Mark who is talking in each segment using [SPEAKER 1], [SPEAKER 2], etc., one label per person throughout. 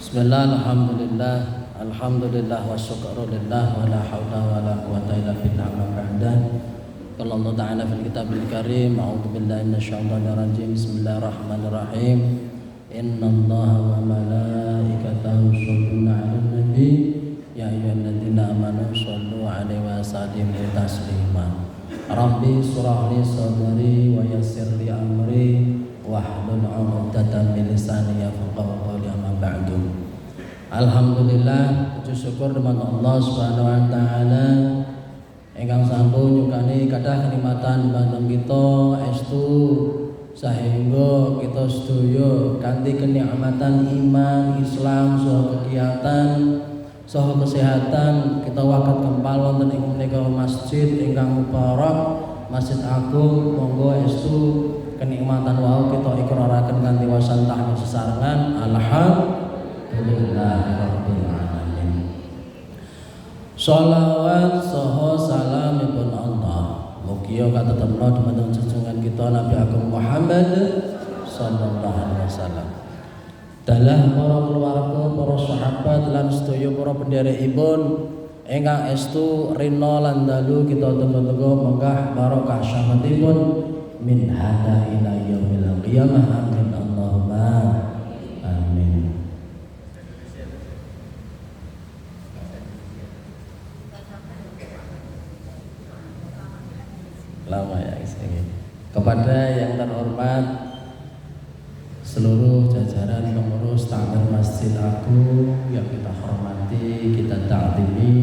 [SPEAKER 1] Bismillah, alhamdulillah, alhamdulillah wa syukrulillah wa la hawla wa la quwwata illa billah ma ba'da. Qala Allah ta'ala fil kitabil karim, a'udzu billahi minasyaitonir rajim. Bismillahirrahmanirrahim. Innallaha wa malaikatahu yusholluna 'alan nabi ya ayyuhalladzina amanu shollu 'alaihi wa sallimu taslima. Rabbi shrah li sadri wa yassir li amri wahlul 'uqdatam min lisani yafqahu qawli, amma ba'du. Alhamdulillah, puji syukur dumateng Allah Subhanahu wa taala ingkang sampun nyukani kathah kenikmatan dhateng kita estu sahingga kita sedaya kanthi kenikmatan iman, Islam, saha kegiatan, saha kesehatan kita waket kempal wonten ing menika masjid ingkang mubarak, Masjid Agung. Monggo estu kenikmatan wau kita ikraraken kanthi wasan tahmid sesarengan. Alhamdulillahirabbil alamin. Shalawat saha salamipun Allah mugia katetepna dhumateng junjungan kita Nabi Agung Muhammad sallallahu alaihi wasallam. Dalah para keluarga, para sahabat lan sedaya para pendherekipun ingkang estu rina lan dalu kita tenggo-tenggo menggah barokah syafatipun min hada ila yaumil qiyamah. Amin Allahumma amin. Lama ya ini. Kepada yang terhormat seluruh jajaran pengurus takmir Masjid Agung yang kita hormati, kita ta'zimi,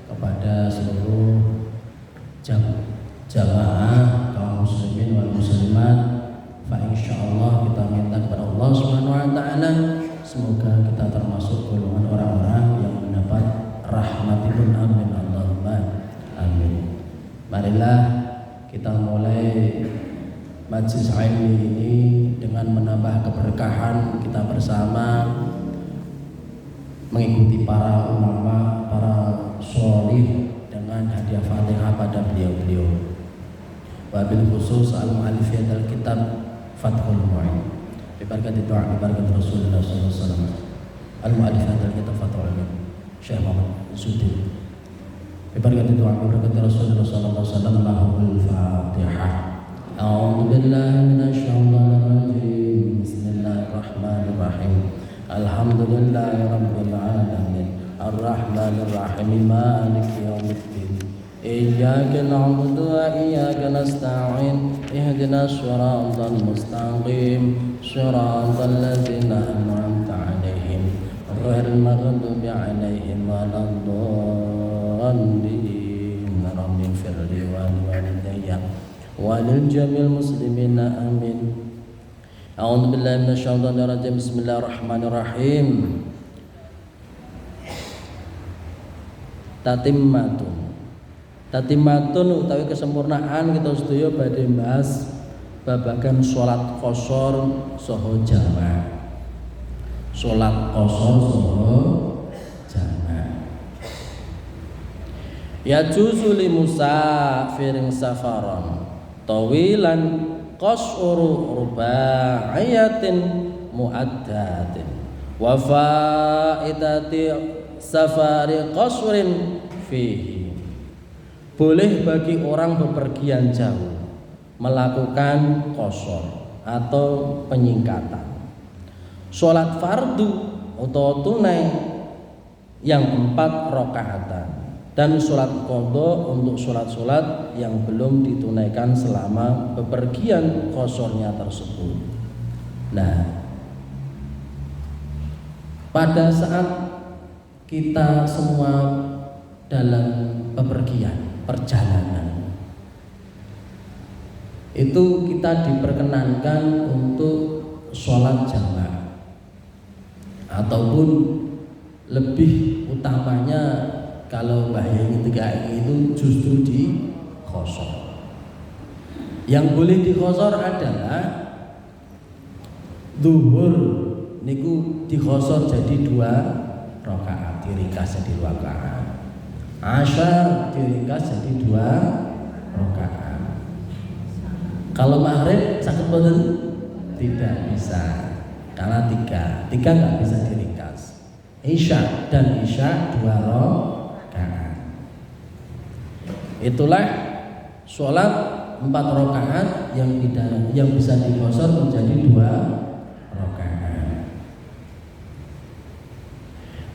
[SPEAKER 1] kepada seluruh jamaah kaum muslimin wal muslimat, fa insyaallah kita minta kepada Allah Subhanahu wa taala semoga kita termasuk golongan orang-orang yang mendapat rahmatipun. Amin Allahumma amin. Marilah kita mulai majlis ilmi ini dengan menambah keberkahan kita bersama mengikuti para ulama, para sholih dengan hadiah Fatihah pada beliau-beliau. Wabil khusus al-mu'allif al-kitab Fathul Mu'in. Bibarakati doa, bibarakati Rasulullah sallallahu alaihi wasallam. Al-mu'allif al-kitab Fathul Mu'in. Syekh Muhammad Zuti. Bibarakati doa, bibarakati Rasulullah sallallahu alaihi wasallam. Lahul Fatihah. A'udzu billahi minasy syaithanir rajim. Bismillahirrahmanirrahim. Alhamdulillahirabbil alamin. Arrahmanir rahim. Maliki yaumiddin. Iyyaka na'budu wa iyyaka nasta'in. Ihdinas shiratal mustaqim. Shiratal ladzina an'amta 'alaihim ghairil maghdubi 'alaihim waladdallin. Rabbi firli wa walidayya walil jamil muslimina amin. A'udzu billahi minasyaitonir rajim. Bismillahirrahmanirrahim. Tatimmatun utawi kesempurnaan kita sedaya badhe bahas babagan salat qashar saha jamak. Salat qashar saha jamak. Ya juzu li musafirin safaran tawilan qasuru rubaiyatin muaddatin wa faidati safari qasrin fihi. Boleh bagi orang bepergian jauh melakukan qasar atau penyingkatan salat fardu atau tunai yang 4 rakaatan dan sholat qadha untuk sholat-sholat yang belum ditunaikan selama bepergian qasornya tersebut. Nah, pada saat kita semua dalam bepergian, perjalanan, itu kita diperkenankan untuk sholat jamaah ataupun lebih utamanya kalau bahaya ketiga itu justru di qashar. Yang boleh di qashar adalah zuhur niku di qashar jadi 2 rakaat, diringkas jadi 2 rakaat. Asyar diringkas jadi 2 rakaat. Kalau maghrib sakit boten? Tidak bisa. Karena tiga nggak bisa diringkas. isya, dan isya 2 rakaat. Itulah sholat 4 rakaat yang bisa diqashar menjadi 2 rakaat.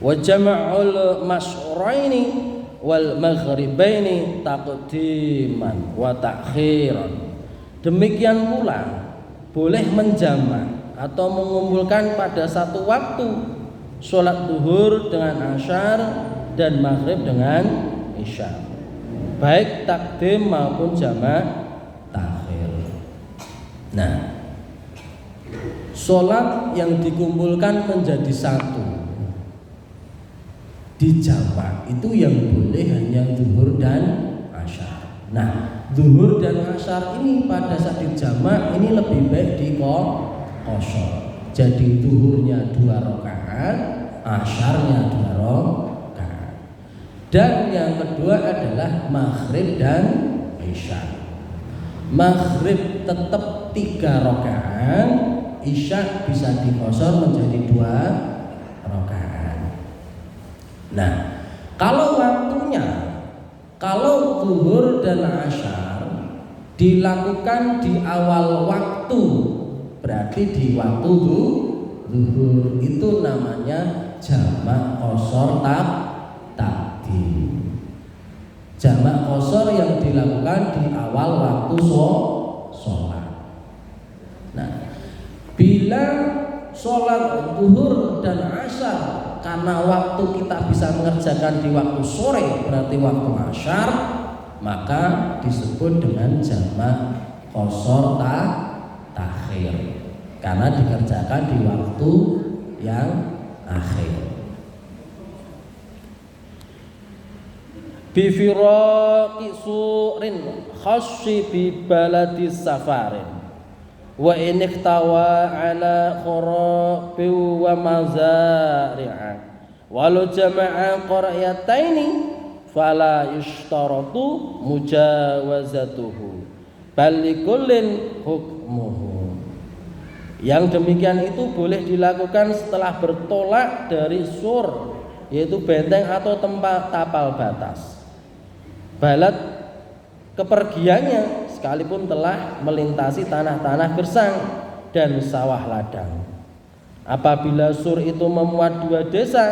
[SPEAKER 1] Wa jama'ul masyhuraini wal maghribaini taqdiman wa ta'khiran. Demikian pula boleh menjamak atau mengumpulkan pada satu waktu sholat duhur dengan asyar dan maghrib dengan isya, baik takdim maupun jamak takhir. Nah, sholat yang dikumpulkan menjadi satu dijamak itu yang boleh hanya duhur dan asyar. Nah, duhur dan asyar ini pada saat dijamak ini lebih baik diqashar. Jadi duhurnya 2 rakaat, asyarnya 2 rakaat. Dan yang kedua adalah maghrib dan isya. Maghrib tetap 3 rakaat, isya bisa diqashar menjadi 2 rakaat. Nah, kalau waktunya, kalau zuhur dan asyar dilakukan di awal waktu, berarti di waktu zuhur, itu namanya jamak qashar takdim. Jamak qashar yang dilakukan di awal waktu sholat. Nah, bila sholat zuhur dan asyar karena waktu kita bisa mengerjakan di waktu sore, berarti waktu asyar, maka disebut dengan jamak qashar takhir karena dikerjakan di waktu yang akhir. Bi firaqi surin khassi bi baladi safarin wa in iktawa ala kharabi wa mazari'a walau jama'a qaryataini fala yushtaratu mujawazatuhu bal likullin hukmuhu. Yang demikian itu boleh dilakukan setelah bertolak dari sur, yaitu benteng atau tempat tapal batas. Balad kepergiannya sekalipun telah melintasi tanah-tanah gersang dan sawah ladang. Apabila sur itu memuat 2 desa,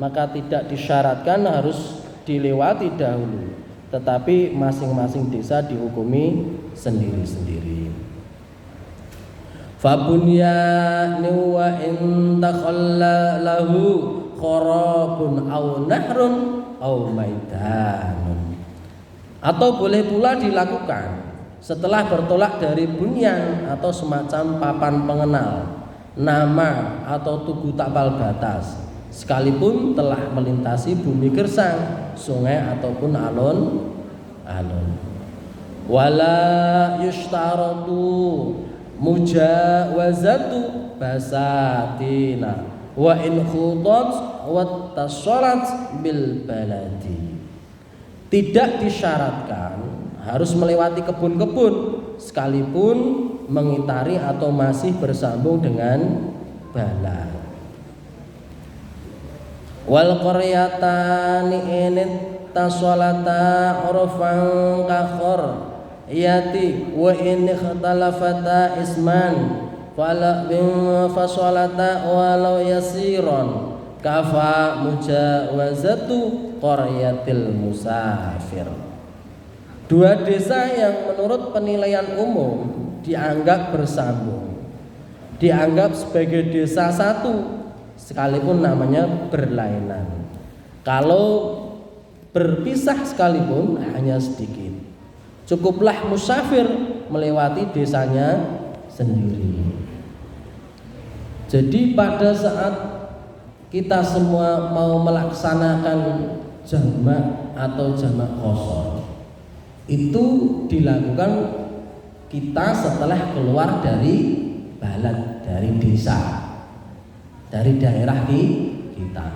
[SPEAKER 1] maka tidak disyaratkan harus dilewati dahulu, tetapi masing-masing desa dihukumi sendiri-sendiri. Fabunyani wa in takhalla lahu kharabun aw nahrun aw maidanun. Atau boleh pula dilakukan setelah bertolak dari bunyan atau semacam papan pengenal, nama atau tugu tapal batas, sekalipun telah melintasi bumi gersang, sungai ataupun alun-alun. Wala yushtaratu mujawazatu basatina wa in khudat wa tasharat bil baladi. Tidak disyaratkan harus melewati kebun-kebun sekalipun mengitari atau masih bersambung dengan bala. Wal qaryatani in tasalata urfan kakhor yati wa in ikhtalafata isman fala bin fasalata walau yasiron kafa mujawazatu qaryatil musafir. 2 desa yang menurut penilaian umum dianggap bersambung, dianggap sebagai desa satu sekalipun namanya berlainan. Kalau berpisah sekalipun hanya sedikit, cukuplah musafir melewati desanya sendiri. Jadi pada saat kita semua mau melaksanakan jamak atau jamak qashar, itu dilakukan kita setelah keluar dari balad, dari desa, dari daerah kita.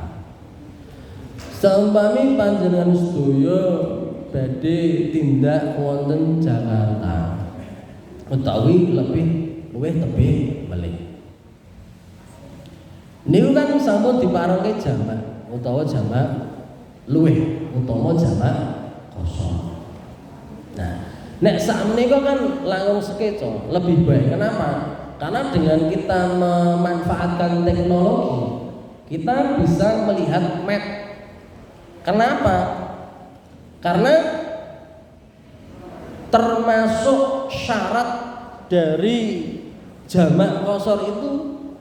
[SPEAKER 1] Seumpami panjenengan sedaya badhe tindak wonten Jakarta utawi luwih tebih melih, Niku kan sampun diparengke jamak utawa jamak luwih utawa jamak kosong. Nah, nek sak menika kan langsung sekeco, lebih baik. Kenapa? Karena dengan kita memanfaatkan teknologi, kita bisa melihat map. Kenapa? Karena termasuk syarat dari jamak qashar itu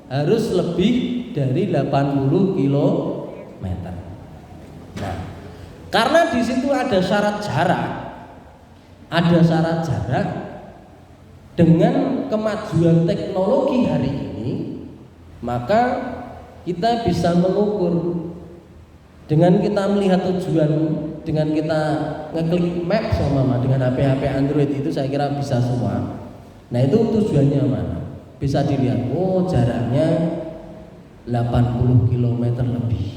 [SPEAKER 1] harus lebih dari 80 km. Nah, karena di situ ada syarat jarak, dengan kemajuan teknologi hari ini, maka kita bisa mengukur dengan kita melihat tujuan, dengan kita ngeklik map sama dengan HP Android itu saya kira bisa semua. Nah, itu tujuannya mana? Bisa dilihat, oh jaraknya 80 km lebih,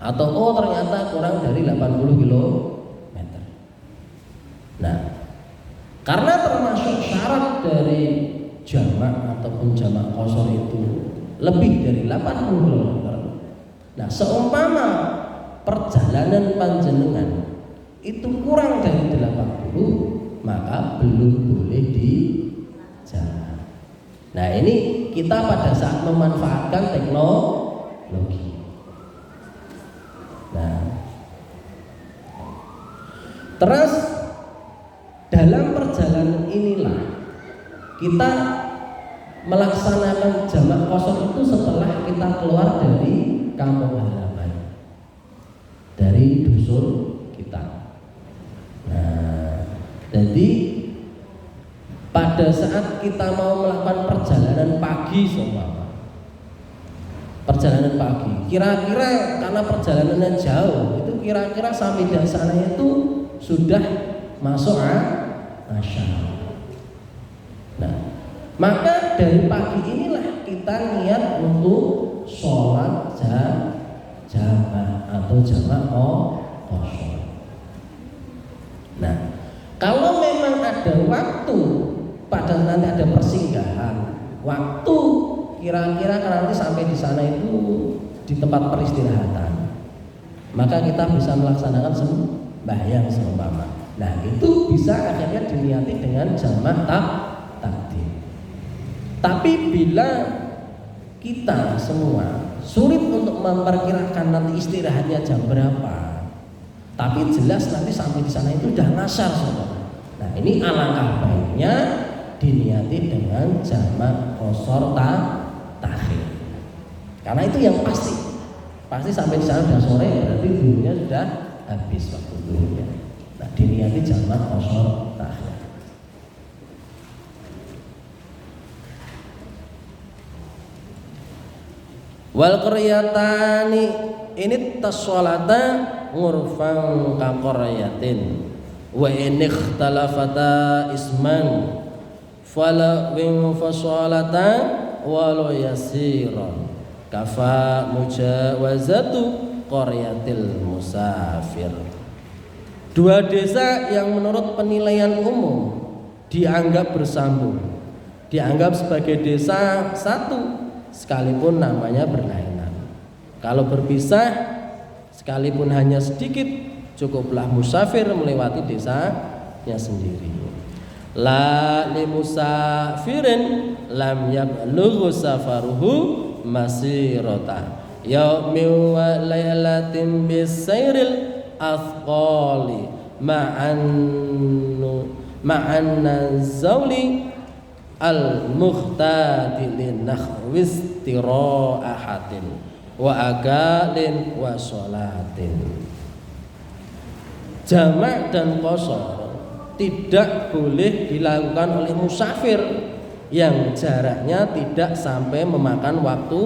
[SPEAKER 1] atau oh ternyata kurang dari 80 km. Nah, karena termasuk syarat dari jamak ataupun jamak qashar itu lebih dari 80 km. Nah, seumpama perjalanan panjenengan itu kurang dari 80, maka belum boleh dijamak. Nah, ini kita pada saat memanfaatkan teknologi. Nah, terus dalam perjalanan inilah kita melaksanakan jamak qashar itu setelah kita keluar dari kampung halaman, dari dusun kita. Nah, jadi pada saat kita mau melakukan perjalanan pagi, perjalanan pagi, kira-kira karena perjalanannya jauh, itu kira-kira sampai di sana itu sudah masuk Asar. Nah, maka dari pagi inilah kita niat untuk sholat jamak atau jamak qashar. Nah, kalau memang ada waktu, pada nanti ada persinggahan, waktu kira-kira nanti sampai di sana itu di tempat peristirahatan, maka kita bisa melaksanakan sembahyang seumpama. Nah, itu bisa akhirnya diniati dengan jamak takdim. Tapi bila kita semua sulit untuk memperkirakan nanti istirahatnya jam berapa, tapi jelas nanti sampai di sana itu udah ngasar, saudara. Nah, ini alangkah baiknya diniati dengan jamak qashar takhir. Karena itu yang pasti sampai di sana udah sore, berarti duhurnya sudah habis waktu duhurnya. Nah, diniati jamak qashar takhir. Wal qaryatani ini tasholata ngurfan ka qaryatin wa in ikhtalafata isman fala win fasolata walau yasiran kafa mujawazatu qaryatil musafir. Dua desa yang menurut penilaian umum dianggap bersambung, dianggap sebagai desa satu sekalipun namanya berlainan. Kalau berpisah sekalipun hanya sedikit, cukuplah musafir melewati desanya sendiri. La li musafirin lam yablughu safaruhu masirata yaumin wa laylatin bisairil athqali ma'an zawli al-mukhtadi linakhwis tira'ahatin wa agalin wa sholatin. Jamak dan qashar tidak boleh dilakukan oleh musafir yang jaraknya tidak sampai memakan waktu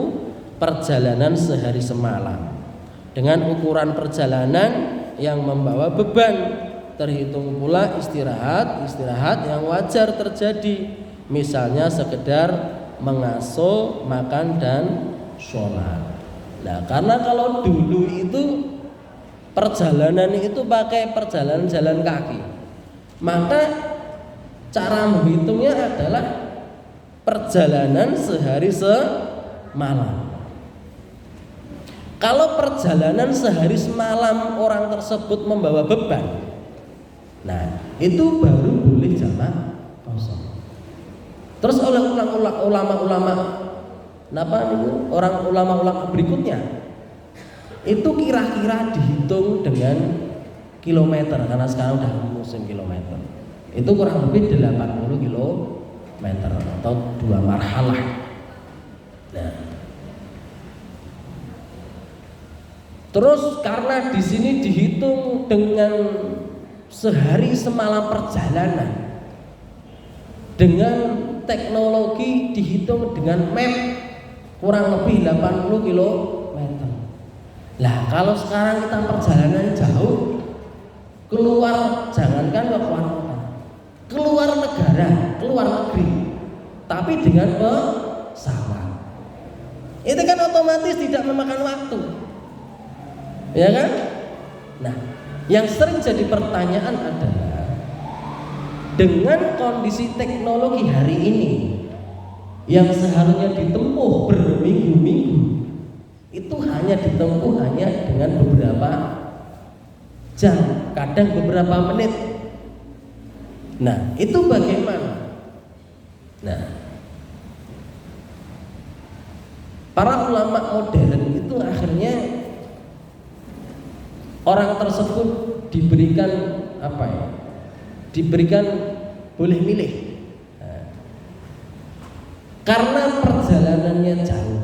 [SPEAKER 1] perjalanan sehari semalam, dengan ukuran perjalanan yang membawa beban. Terhitung pula istirahat yang wajar terjadi, misalnya sekedar mengasuh, makan dan sholat. Nah, karena kalau dulu itu perjalanan itu pakai perjalanan jalan kaki, maka cara menghitungnya adalah perjalanan sehari semalam. Kalau perjalanan sehari semalam orang tersebut membawa beban, nah itu baru boleh jamak kosong. Terus oleh ulama-ulama, orang ulama-ulama berikutnya itu kira-kira dihitung dengan kilometer, karena sekarang udah musim kilometer. Itu kurang lebih 80 kilometer atau 2 marhalah. Nah, terus karena di sini dihitung dengan sehari semalam perjalanan, dengan teknologi dihitung dengan map kurang lebih 80 kilometer. Lah kalau sekarang kita perjalanan jauh, keluar, jangankan ke luar kota, keluar negara, keluar negeri, tapi dengan pesawat, itu kan otomatis tidak memakan waktu, ya kan? Nah, yang sering jadi pertanyaan adalah dengan kondisi teknologi hari ini yang seharusnya ditempuh berminggu-minggu, itu hanya ditempuh hanya dengan beberapa jam, kadang beberapa menit. Nah, itu bagaimana? Nah, para ulama modern itu akhirnya orang tersebut diberikan apa ya? Diberikan boleh milih. Nah, karena perjalanannya jauh,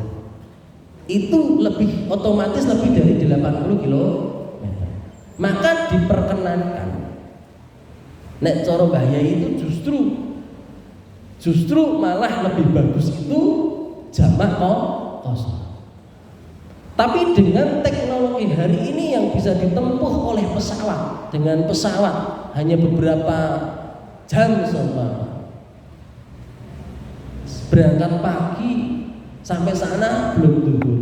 [SPEAKER 1] itu lebih otomatis lebih dari 80 kilometer, maka diperkenankan nek cara bahaya itu justru malah lebih bagus itu jamak kosong. Tapi dengan teknologi hari ini yang bisa ditempuh oleh pesawat, dengan pesawat hanya beberapa jam seumpama, berangkat pagi sampai sana belum tentu.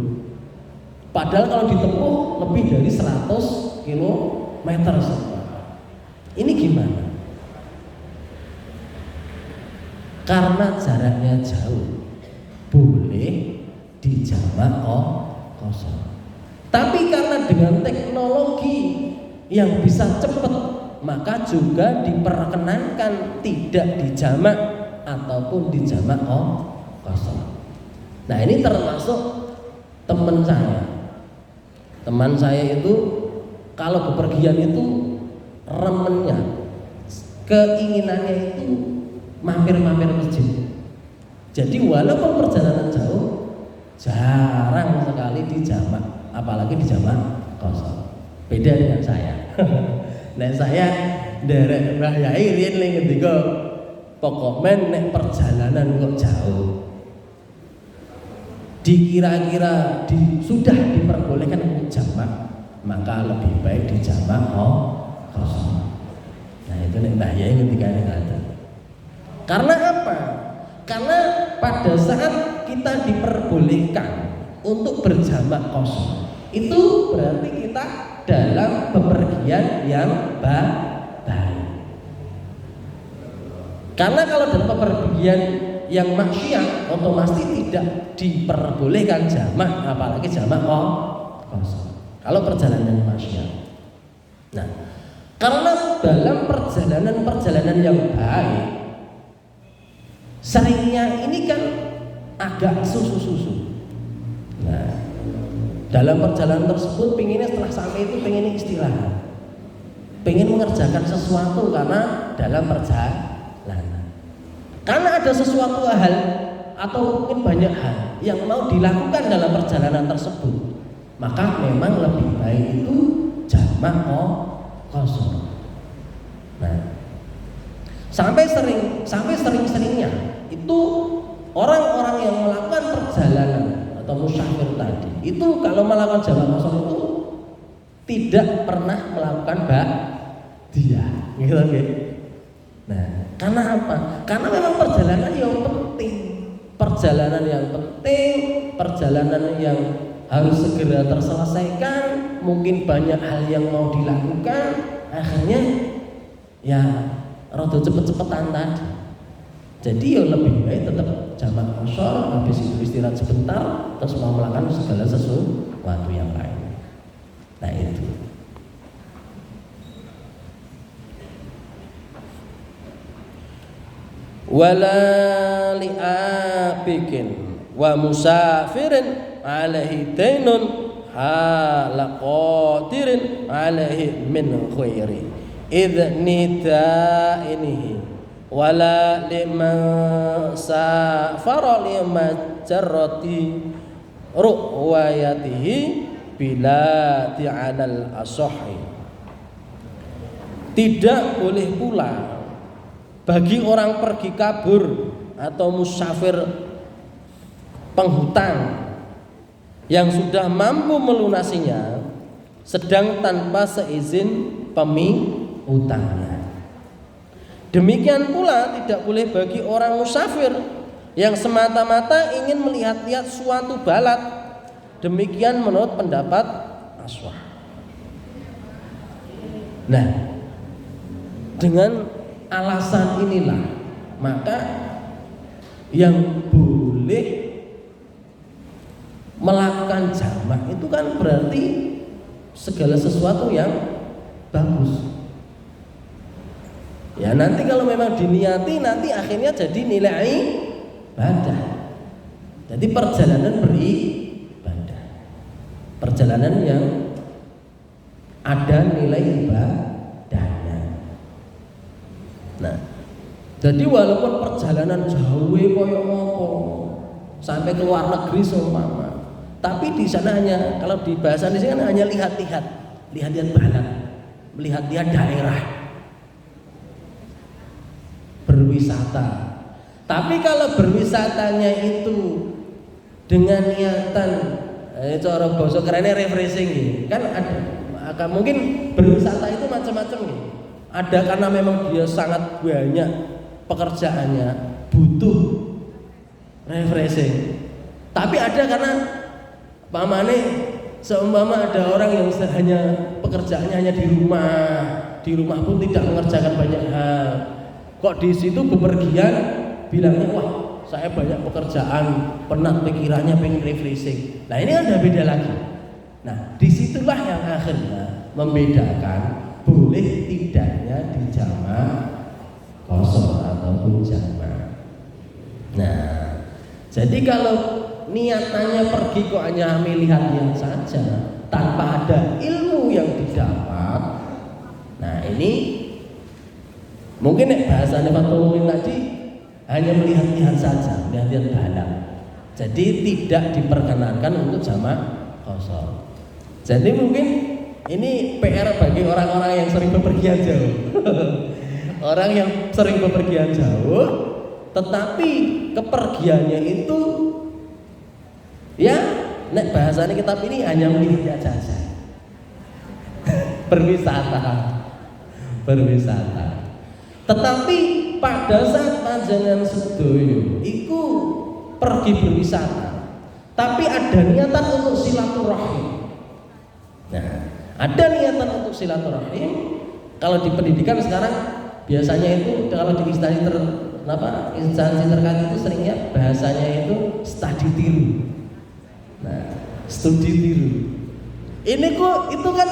[SPEAKER 1] Padahal kalau ditempuh lebih dari 100 kilometer seumpama. Ini gimana? Karena jaraknya jauh, boleh dijamak kosong. Tapi karena dengan teknologi yang bisa cepat, maka juga diperkenankan tidak dijamak ataupun dijamak kosong. Nah, ini termasuk teman saya itu kalau bepergian itu remennya, keinginannya itu mampir-mampir masjid. Jadi walaupun perjalanan jauh, jarang sekali dijamak, apalagi dijamak kosong. Beda dengan saya. Nah, saya nderek Mbah Yai riyen ning ngendika pokoknya nek perjalanan kok jauh, dikira-kira sudah diperbolehkan untuk jamak, maka lebih baik dijamak kosong. Nah, itu nek Mbah Yai ngendika ngene. Karena apa? Karena pada saat kita diperbolehkan untuk berjamak kosong, itu berarti kita dalam bepergian yang baik. Karena kalau dalam bepergian yang maksiat, otomatis tidak diperbolehkan jamak, apalagi jamak kosong. Kalau perjalanan maksiat. Nah, karena dalam perjalanan yang baik, seringnya ini kan agak susu-susu. Nah, dalam perjalanan tersebut pengennya setelah sampai itu pengen istirahat, pengen mengerjakan sesuatu karena dalam perjalanan, karena ada sesuatu hal atau mungkin banyak hal yang mau dilakukan dalam perjalanan tersebut, maka memang lebih baik itu jamak kosong. Nah, sampai sering-seringnya itu orang-orang yang melakukan perjalanan atau musafir tadi itu kalau melakukan jamak kosong itu tidak pernah melakukan ba'diyah, gitu kan? Nah, karena apa? Karena memang perjalanan yang harus segera terselesaikan, mungkin banyak hal yang mau dilakukan, akhirnya ya rada cepet-cepetan tadi. Jadi ya lebih baik tetap jamak kosong, habis itu istirahat sebentar, terus mau melakukan segala sesuatu yang lain. wala li'abikin wa musafirin alaihi dainun hala qadirin alaihi min khairi idnida inihi wala liman safara limajarrati ru'wayatihi bila ti'anal asohi. Tidak boleh pula bagi orang pergi kabur atau musafir penghutang yang sudah mampu melunasinya sedang tanpa seizin pemihutangnya. Demikian pula tidak boleh bagi orang musafir yang semata-mata ingin melihat-lihat suatu balat. Demikian menurut pendapat Aswah. Nah, dengan alasan inilah maka yang boleh melakukan jamak itu kan berarti segala sesuatu yang bagus. Ya nanti kalau memang diniati nanti akhirnya jadi nilai ibadah. Jadi perjalanan beribadah, perjalanan yang ada nilai ibadahnya. Nah, jadi walaupun perjalanan jauh koyo ngopo sampai ke luar negeri seumpama, tapi di sana hanya kalau di bahasa di sini kan hanya lihat-lihat balat, melihat-lihat daerah, berwisata. Tapi kalau berwisatanya itu dengan niatan itu orang basa kerennya refreshing kan ada mungkin berwisata itu macam-macam nih. Ada karena memang dia sangat banyak pekerjaannya butuh refreshing. Tapi ada karena pamane seumpama ada orang yang hanya pekerjaannya hanya di rumah pun tidak mengerjakan banyak hal. Kok di situ bepergian bilangnya wah saya banyak pekerjaan, penat pikirannya pengen refreshing. Nah ini ada beda lagi. Nah disitulah yang akhirnya membedakan boleh tidaknya di jamak kosong ataupun jamak. Nah jadi kalau niatannya pergi kok hanya melihat-lihat saja tanpa ada ilmu yang didapat, nah ini mungkin bahasanya Fatul tadi hanya melihat-lihat saja, melihat-lihat balat. Jadi tidak diperkenankan untuk jamak kosong. Jadi mungkin ini PR bagi orang-orang yang sering bepergian jauh. Orang yang sering bepergian jauh, tetapi kepergiannya itu ya, nek bahasanya kitab ini hanya melihat saja. Berwisata. Tetapi pada saat panjenengan sedoyo iku pergi berwisata, tapi ada niatan untuk silaturahim. Nah, ada niatan untuk silaturahim. Kalau di pendidikan sekarang biasanya itu kalau di instansi terkait itu seringnya bahasanya itu studi tiru. Nah, studi tiru. Ini kok itu kan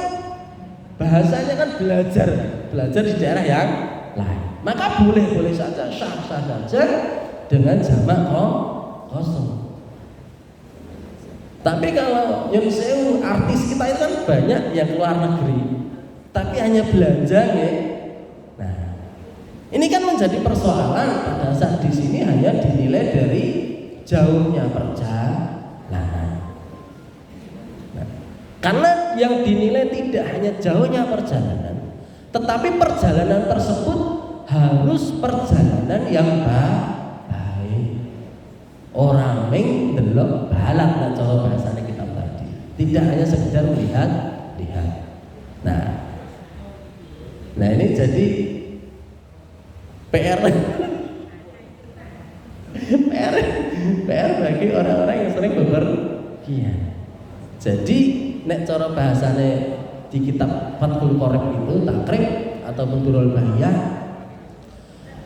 [SPEAKER 1] bahasanya kan belajar di daerah yang lain. Maka boleh saja sah saja dengan jamak kosong. Tapi kalau nyun sewu artis kita itu kan banyak yang keluar negeri, tapi hanya belanja ya. Nah, ini kan menjadi persoalan pada saat di sini hanya dinilai dari jauhnya perjalanan. Nah, karena yang dinilai tidak hanya jauhnya perjalanan, tetapi perjalanan tersebut harus perjalanan yang baik. Orang ming delok balat dan cara bahasanya kita tadi. Tidak hanya sekedar lihat. Nah ini jadi PR bagi orang-orang yang sering bepergian. Jadi nek cara bahasanya di kitab Fathul Qorib itu takrib ataupun Durrul Bahiyah,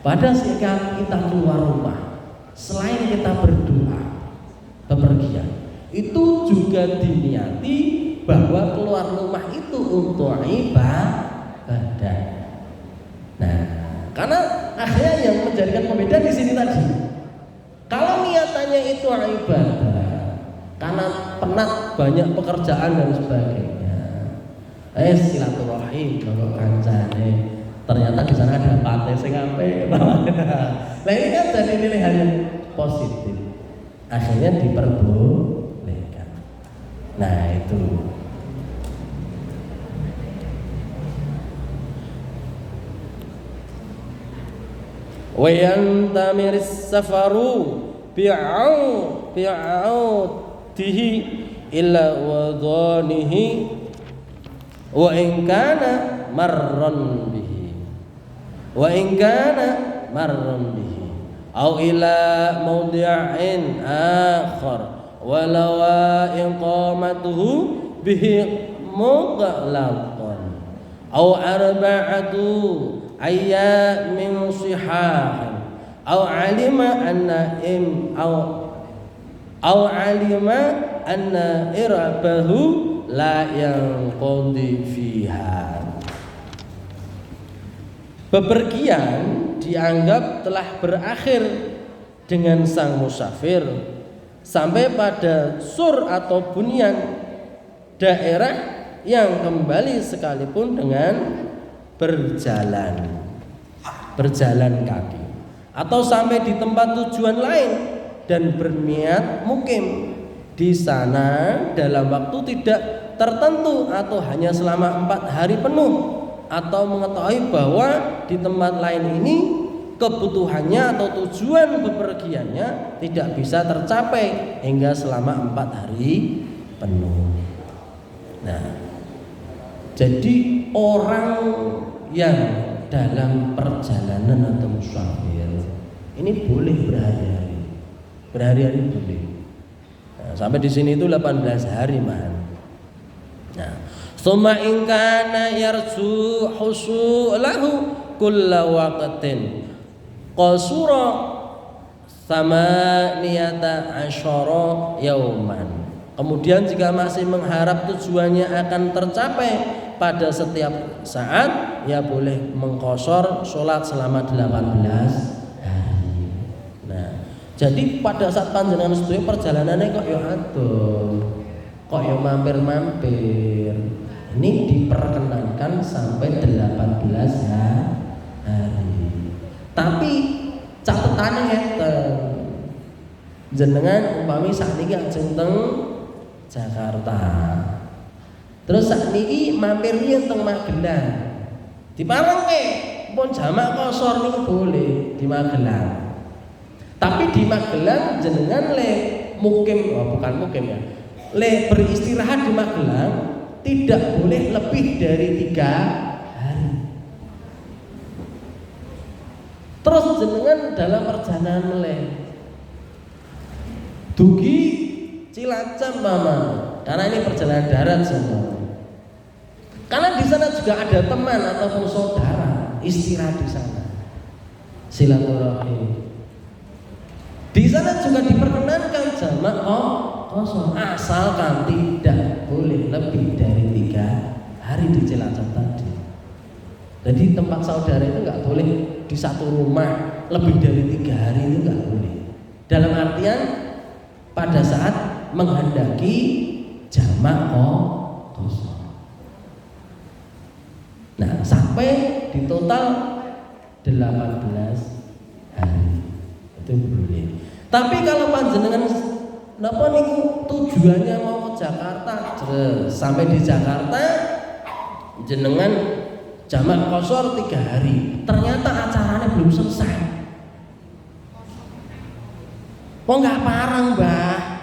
[SPEAKER 1] pada saat kita keluar rumah, selain kita berdoa bepergian, itu juga diniati bahwa keluar rumah itu untuk ibadah. Nah, karena akhirnya yang menjadikan pembeda di sini tadi. Kalau niatannya itu ibadah, karena penat banyak pekerjaan dan sebagainya, silaturahim kalau kancane, ternyata di sana ada pantai sing apik. Nah ini kan jadi pilihan yang positif, akhirnya diperbolehkan. Nah itu. Wa yantamiris safaru bi'autihi illa wadanihi wa in kana marran bihi aw ila mawdi'in akhar walau iqamatuhu bihi mughlaqan aw arba'atu ayyamin sihahin aw alima anna irabahu la yanqadi fiha. Bepergian dianggap telah berakhir dengan sang musafir sampai pada sur atau bunyan daerah yang kembali sekalipun dengan berjalan kaki atau sampai di tempat tujuan lain dan berniat mukim di sana dalam waktu tidak tertentu atau hanya selama 4 hari penuh, atau mengetahui bahwa di tempat lain ini kebutuhannya atau tujuan bepergiannya tidak bisa tercapai hingga selama 4 hari penuh. Nah, jadi orang yang dalam perjalanan atau musafir ini boleh berhari-hari boleh. Nah, sampai di sini itu 18 hari man. Nah, summa in kana yarju husulahu kulla waqtin qasura samaniyata asyara yauman. Kemudian jika masih mengharap tujuannya akan tercapai pada setiap saat, ya boleh mengqasar sholat selama 18 hari. Nah, jadi pada saat panjenengan sedaya perjalanannya kok ya adoh, kok ya mampir-mampir, ini diperkenankan sampai 18 hari. Tapi catatannya ngeten, jenengan umpami sakniki ajeng teng Jakarta, terus sakniki mampir riyen teng Magelang, diparengke pun jamak qasar niku boleh di Magelang. Tapi di Magelang jenengan bukan mukim ya, beristirahat di Magelang tidak boleh lebih dari 3 hari. Terus jenengan dalam perjalanan dugi Cilacap mama, karena ini perjalanan darat semua. Karena di sana juga ada teman ataupun saudara istirahat di sana, silaturahim. Di sana juga diperkenankan jamak kosong, asalkan tidak boleh lebih dari 3 hari di Cilacap tadi. Jadi tempat saudara itu nggak boleh di satu rumah lebih dari 3 hari, itu nggak boleh. Dalam artian pada saat menghendaki jamak kosong. Nah, sampai di total 18 hari itu boleh. Tapi kalau panjenengan napa niku tujuannya mau ke Jakarta, sampai di Jakarta jenengan jamak qasar 3 hari, ternyata acaranya belum selesai. Kok nggak pareng, Mbah?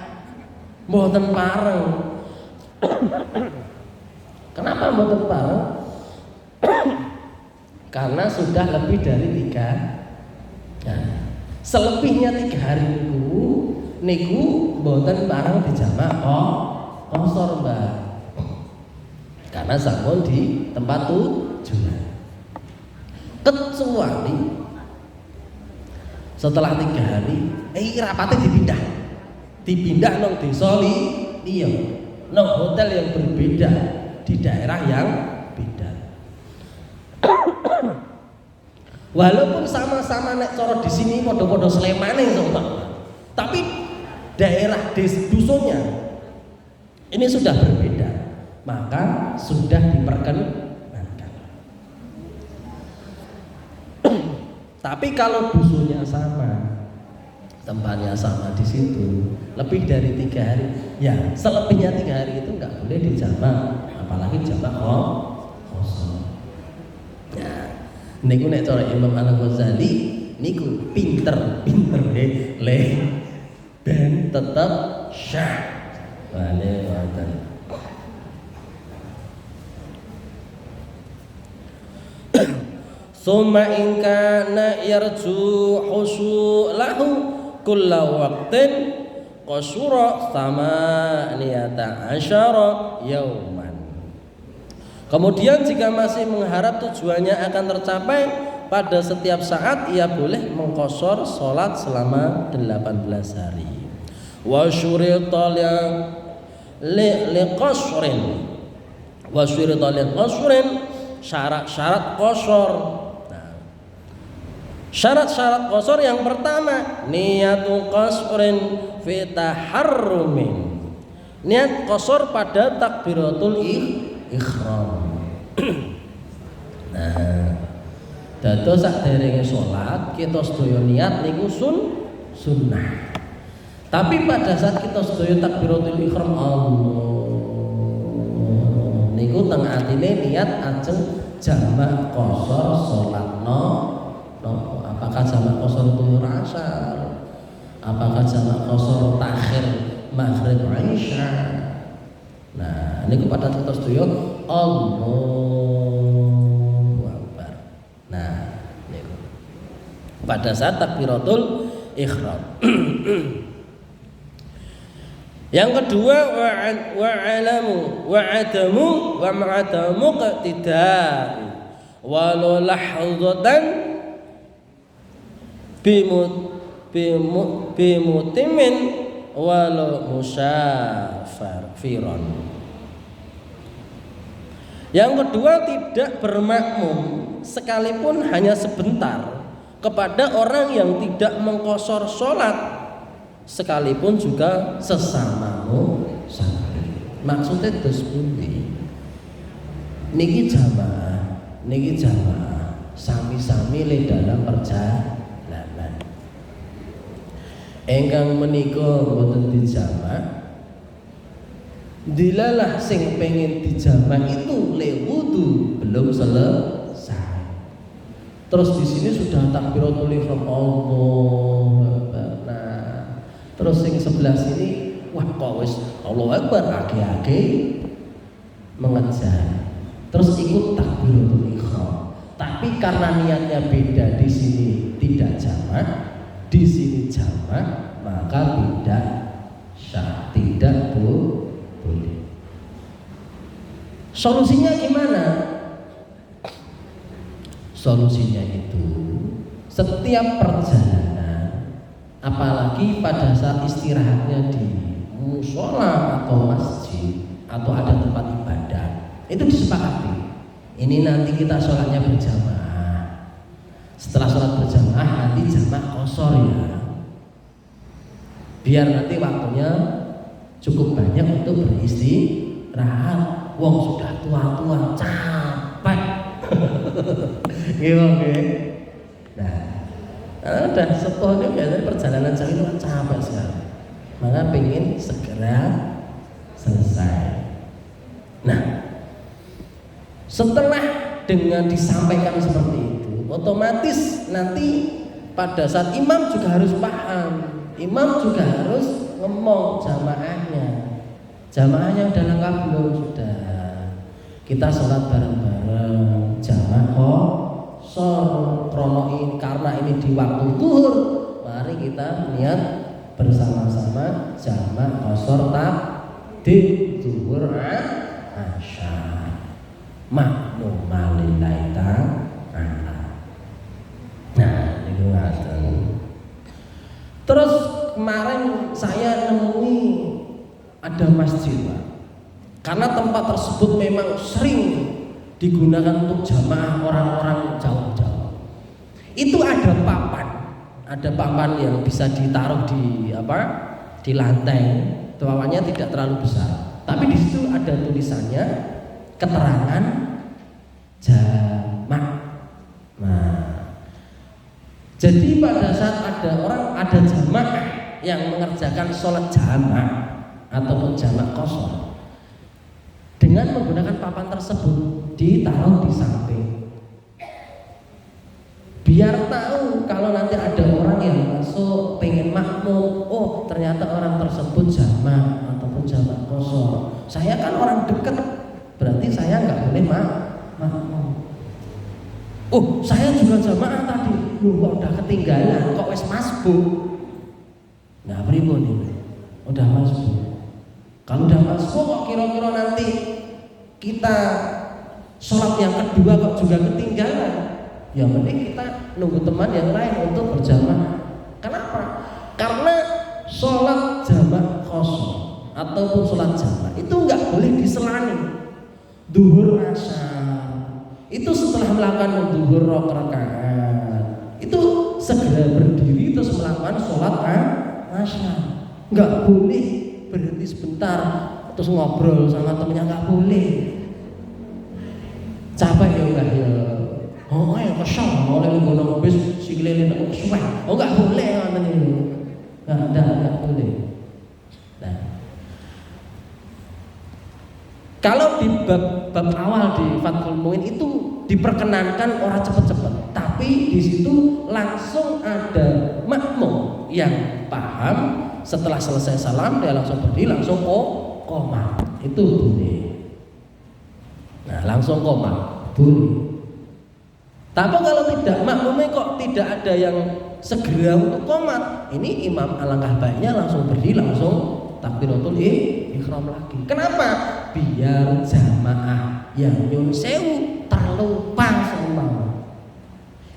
[SPEAKER 1] Mboten pareng. Kenapa mboten pareng? Karena sudah lebih dari 3. Nah, selebihnya 3 hari niku mboten pareng dijamak qasar, Mbah. Karena sampun di tempat tujuan. Kecuali setelah 3 hari rapate dipindah nang desa liya, nang hotel yang berbeda di daerah yang beda. Walaupun sama-sama nek cara di sini podo-podo Slemane seumpama. Tapi daerah dusunnya ini sudah berbeda. Maka sudah diperkenankan. Tapi kalau dusunnya sama, tempatnya sama di situ, lebih dari 3 hari, ya selebihnya 3 hari itu nggak boleh dijamak, apalagi jamak kosong. Ya, niku nek cara Imam Al-Ghazali niku pinter le dan tetap syah. Wale wonten. Summa in kana yarju husulahu kulla waqtin qasura samaniyata asyara yauman. Kemudian jika masih mengharap tujuannya akan tercapai pada setiap saat, ia boleh mengqasar salat selama 18 hari. Wa syurita liqasrin wa syurita liqasrin syarat-syarat qasar. Syarat-syarat qasar yang pertama, niyatu qasrin fi taharrumin. Niat qasar pada takbiratul ihram. Nah, dados sakderenge salat kita sedaya niat niku sunnah. Tapi pada saat kita sedaya takbiratul ihram Allah niku teng atine niat ajeng jamak qasar salatno apakah jamak qasar dhuhur asar, apakah jamak qasar takhir maghrib isya. Nah, ini kepada kita sedaya Allahu Akbar. Nah, niku pada saat takbiratul ihram. Yang kedua wa'adamu qtidai walau lahzatan bimutimin walau musafiron. Yang kedua, tidak bermakmum sekalipun hanya sebentar kepada orang yang tidak mengqasar salat, sekalipun juga sesama musafir. Maksudnya dos pundi? Niki jamaah, sami-sami le dalam perjalanan. Engkang menika boten dijamak, dilalah sing pengen dijamak itu le wudu belum selesai. Terus di sini sudah takbiratul ihram Allahu Akbar. Nah, terus sing sebelah sini wah kok wis Allahu Akbar age-age mengejar. Terus ikut takbiratul ihram. Tapi karena niatnya beda, di sini tidak jamak, di sini jamak, maka tidak syah, tidak boleh. Solusinya gimana? Solusinya itu setiap perjalanan, apalagi pada saat istirahatnya di mushola atau masjid atau ada tempat ibadah, itu disepakati. Ini nanti kita sholatnya berjamaah. Setelah sholat berjamaah nanti jamak qasar ya. Biar nanti waktunya cukup banyak untuk beristirahat. Wong sudah tua-tua capek. Gimana? Nah, udah sepuh itu biasanya perjalanan jauh itu kan capek sekali. Maka pengen segera selesai. Nah, setelah dengan disampaikan seperti itu, otomatis nanti pada saat imam juga harus paham, imam juga harus ngomong jamaahnya udah lengkap belum? Sudah, kita sholat bareng-bareng jamaah qasar kronoin karena ini di waktu zuhur, mari kita niat bersama-sama jamaah qasar takdim zuhur asar makmum lillahi ta'ala. Nah, itu ngaten. Terus kemarin saya nemui ada masjid, Pak. Karena tempat tersebut memang sering digunakan untuk jamaah orang-orang jauh-jauh. Itu ada papan yang bisa ditaruh di lantai. Papannya tidak terlalu besar, tapi di situ ada tulisannya keterangan jamak. Nah, jadi pada saat ada jamaah yang mengerjakan sholat jamak ataupun jamak kosor, dengan menggunakan papan tersebut ditaruh di samping, biar tahu kalau nanti ada orang yang masuk pengen makmum, oh ternyata orang tersebut jamak ataupun jamak kosor. Saya kan orang dekat, berarti saya nggak boleh makmum. Oh saya juga jamaah tadi, kok udah ketinggalan, kok wes masbuk. Nah pripun ini? Udah masbuk. Kalau udah masbuk kok kira-kira nanti kita sholat yang kedua kok juga ketinggalan, ya mending kita nunggu teman yang lain untuk berjamaah. Kenapa? Karena sholat jamak kosor ataupun sholat jamak itu nggak boleh diselani. Duhur asar itu setelah melakukan duhur rakaat itu segera berdiri terus melakukan sholat asar. Nggak boleh berhenti sebentar terus ngobrol sama temennya, nggak boleh. Capek ya enggak ya. Oh ya kesal oleh ngono bis sikile nek kesuwen. Oh enggak boleh ngoten niku. Enggak boleh. Nah. Kalau di bab awal di Fathul Muin itu diperkenankan orang cepet-cepet, tapi di situ langsung ada makmum yang paham, setelah selesai salam dia langsung berdiri, langsung qomah. Itu boleh. Nah, langsung qomah boleh. Tapi kalau tidak, makmumnya kok tidak ada yang segera untuk qomat, ini imam alangkah baiknya langsung berdiri, langsung takbiratul ihram lagi. Kenapa? Biar jamaah yang nyun sewu terlupa seumpama.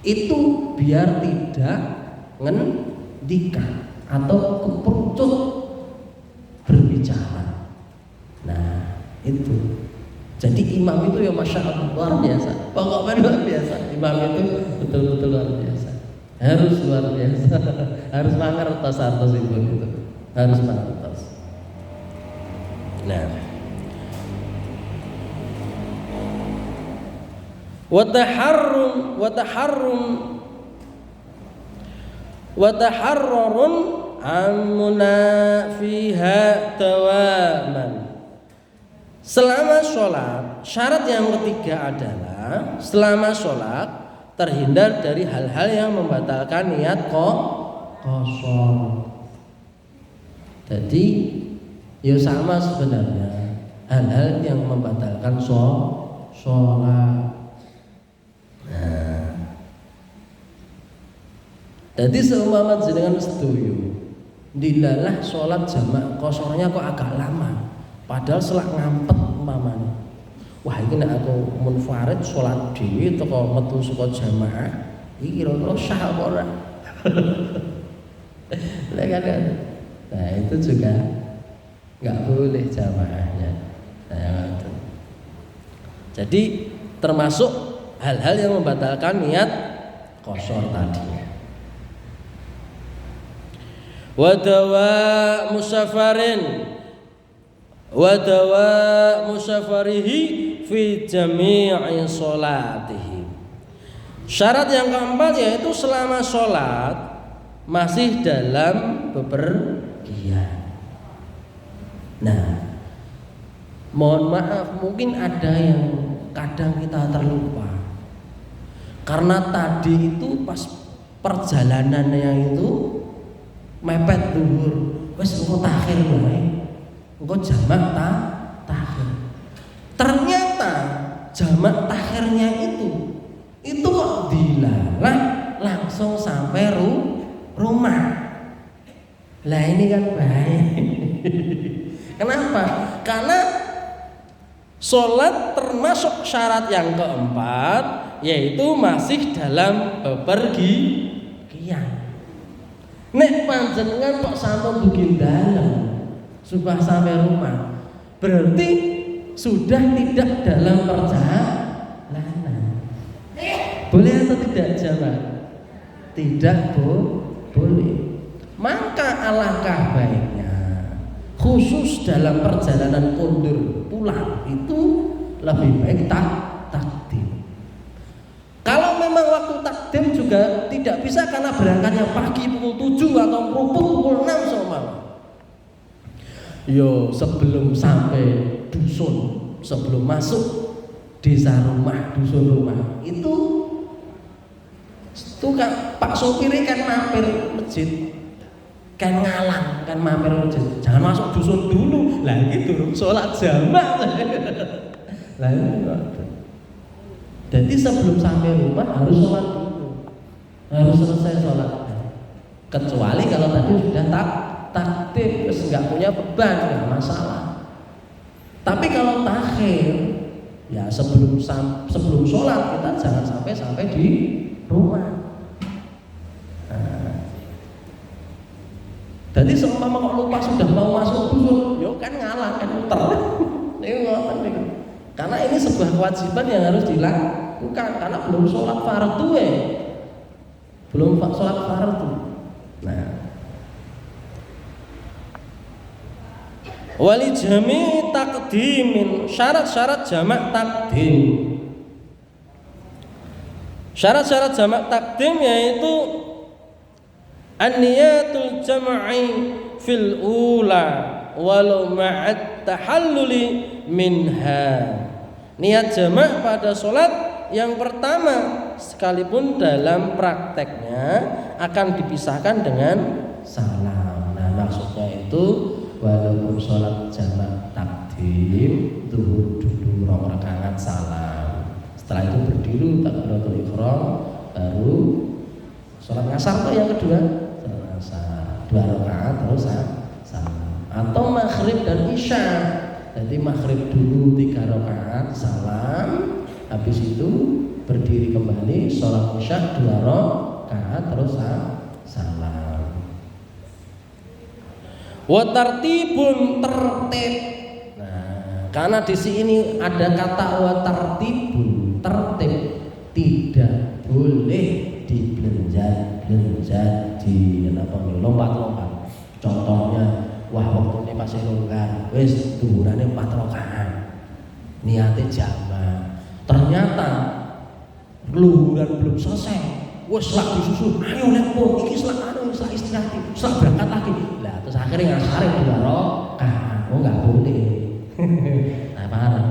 [SPEAKER 1] Itu biar tidak ngendikan atau keperucut berbicara. Nah, itu. Jadi imam itu ya masya Allah luar biasa. Pokoknya luar biasa. Imam itu betul-betul luar biasa. Harus luar biasa. Harus mangertos atas itu. Harus mangertos. Nah, wataharrun amuna fiha tawaman. Selama sholat, syarat yang ketiga adalah selama sholat terhindar dari hal-hal yang membatalkan niat qasar. Jadi ya sama sebenarnya hal-hal yang membatalkan sholat. Nah, jadi seumpama jenengan setuju, dilalah sholat jamak kosornya kok agak lama, padahal selak ngampet umpamanya. Wah ini nek aku munfarid sholat dhewe teko metu saka jamaah, iki kira-kira sah apa ora? Nah itu juga nggak boleh jamaahnya. Nah, jadi termasuk hal-hal yang membatalkan niat qasar tadi. Wadawa musafarihi fi jami'i sholatihi. Syarat yang keempat yaitu selama sholat masih dalam bepergian. Nah, mohon maaf mungkin ada yang kadang kita terlupa karena tadi itu pas perjalanannya itu mepet duhur, wes engko takhir wae. Engko jamak takhir. Ternyata jamak takhirnya itu kok dilalah langsung sampai rumah. Lah ini kan bahaya. Kenapa? Karena sholat termasuk syarat yang keempat, yaitu masih dalam bepergian. Nek panjenengan kok sampai begini dalam sudah sampai rumah, berarti sudah tidak dalam perjalanan. Boleh atau tidak jamaah? tidak boleh. Maka alangkah baiknya khusus dalam perjalanan kondur pulang itu lebih baik takdim. Kalau memang waktu takdim juga tidak bisa karena berangkatnya pagi pukul 7 atau pukul 6 seumpama. Yo sebelum sampai dusun, sebelum masuk desa rumah, dusun rumah itu kan Pak sopirnya kan mampir masjid, kan ngalang, kan mampir masjid. Jangan masuk dusun dulu, lah gitu sholat jamak. Lah itu. Jadi sebelum sampai rumah harus sholat dulu, harus selesai sholat. Kecuali kalau tadi sudah takdim, terus nggak punya beban, nggak masalah. Tapi kalau takhir, ya sebelum sholat kita jangan sampai di rumah. Jadi seumpama kalau lupa sudah mau masuk dusun, yo kan ngalah, kan muter. Karena ini sebuah kewajiban yang harus dilakukan karena belum sholat fardu belum sholat fardu. Nah, wali jami takdimin, syarat-syarat jamak takdim. Syarat-syarat jamak takdim yaitu an-niyatul jam'i fil ula walau ma'at tahalluli minha. Niat jamak pada sholat yang pertama sekalipun dalam prakteknya akan dipisahkan dengan salam. Nah maksudnya itu walaupun sholat jamak takdim zuhur dulu 2 rakaat salam, setelah itu berdiri takbiratul ihram, baru sholat ngasar yang kedua sholat ngasar 2 rakaat terus salam. Atau maghrib dan isya, jadi maghrib dulu 3 rakaat salam, habis itu berdiri kembali sholat isya 2 rakaat terus salam. Wa tartibun, tertib. Nah, karena di sini ada kata wa tartibun, tertib, tidak boleh dibelenjat-belenjat, di lompat-lompat. Contohnya, wah waktu ini masih longgar, wis duhurannya 4 rakaat, niatnya jamak. Ternyata luhuran belum selesai, wis lak disusul, ayo lepon, iki selak istirahat, selak berangkat lagi. Lah terus akhirnya ngasarin 2 rakaat, nggak boleh. Nah parah.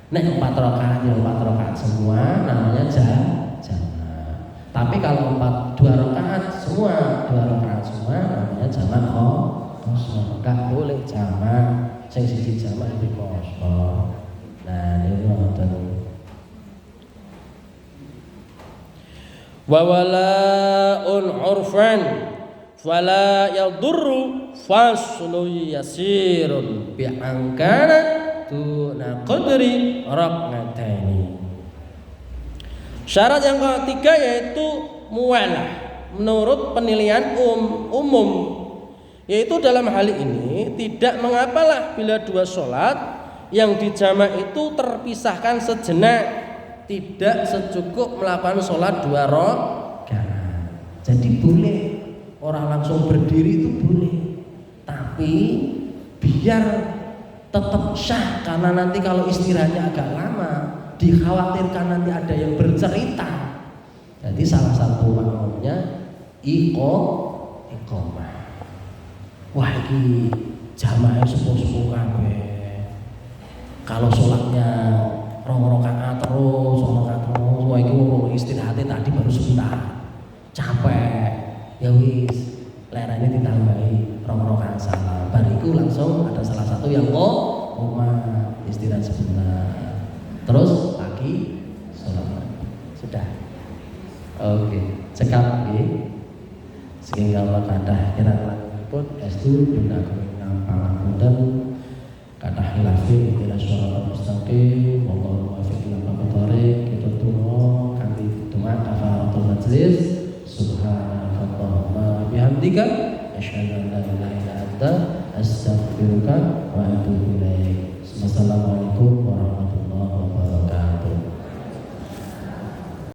[SPEAKER 1] Nek 4 rakaat ya 4 rakaat semua namanya jamak. Tapi kalau 2 rakaat semua namanya jamak kosong. Enggak boleh jamak, sing siji jamak iki kosong. Nah niku ngoten. Wa wala'un urfan fala yadurru faslu yasirun bi angkana tuna qadri raqataini. Syarat yang ketiga yaitu muwalah menurut penilaian umum, yaitu dalam hal ini tidak mengapalah bila 2 sholat yang dijamak itu terpisahkan sejenak, tidak secukup melakukan sholat 2 rakaat. Jadi boleh orang langsung berdiri itu boleh, tapi biar tetap syah, karena nanti kalau istirahatnya agak lama dikhawatirkan nanti ada yang bercerita. Jadi salah satu maknanya iqamah. Wah ini jamaah sepuh-sepuh kabeh. Kalau sholatnya 2 rakaat terus, wah iki wong istirahatnya tadi baru sebentar, capek, ya wis lerane ditambahi 2 rakaat salam. Bariku langsung ada salah satu yang istirahat sebentar. Terus lagi sholat. Sudah. Oke, cekap lagi. Sehingga Allah kadah kirang-kirang estu gunakan pangapunten kadah hilafi ila sholawat mustaqim wallahu muwaffiq ila aqwamit kita tunggu kanthi doa kafaratul majlis. Subhanakallahumma bihamdika asyhadu an la ilaha illa anta astaghfiruka wa atubu ilaik. Wassalamualaikum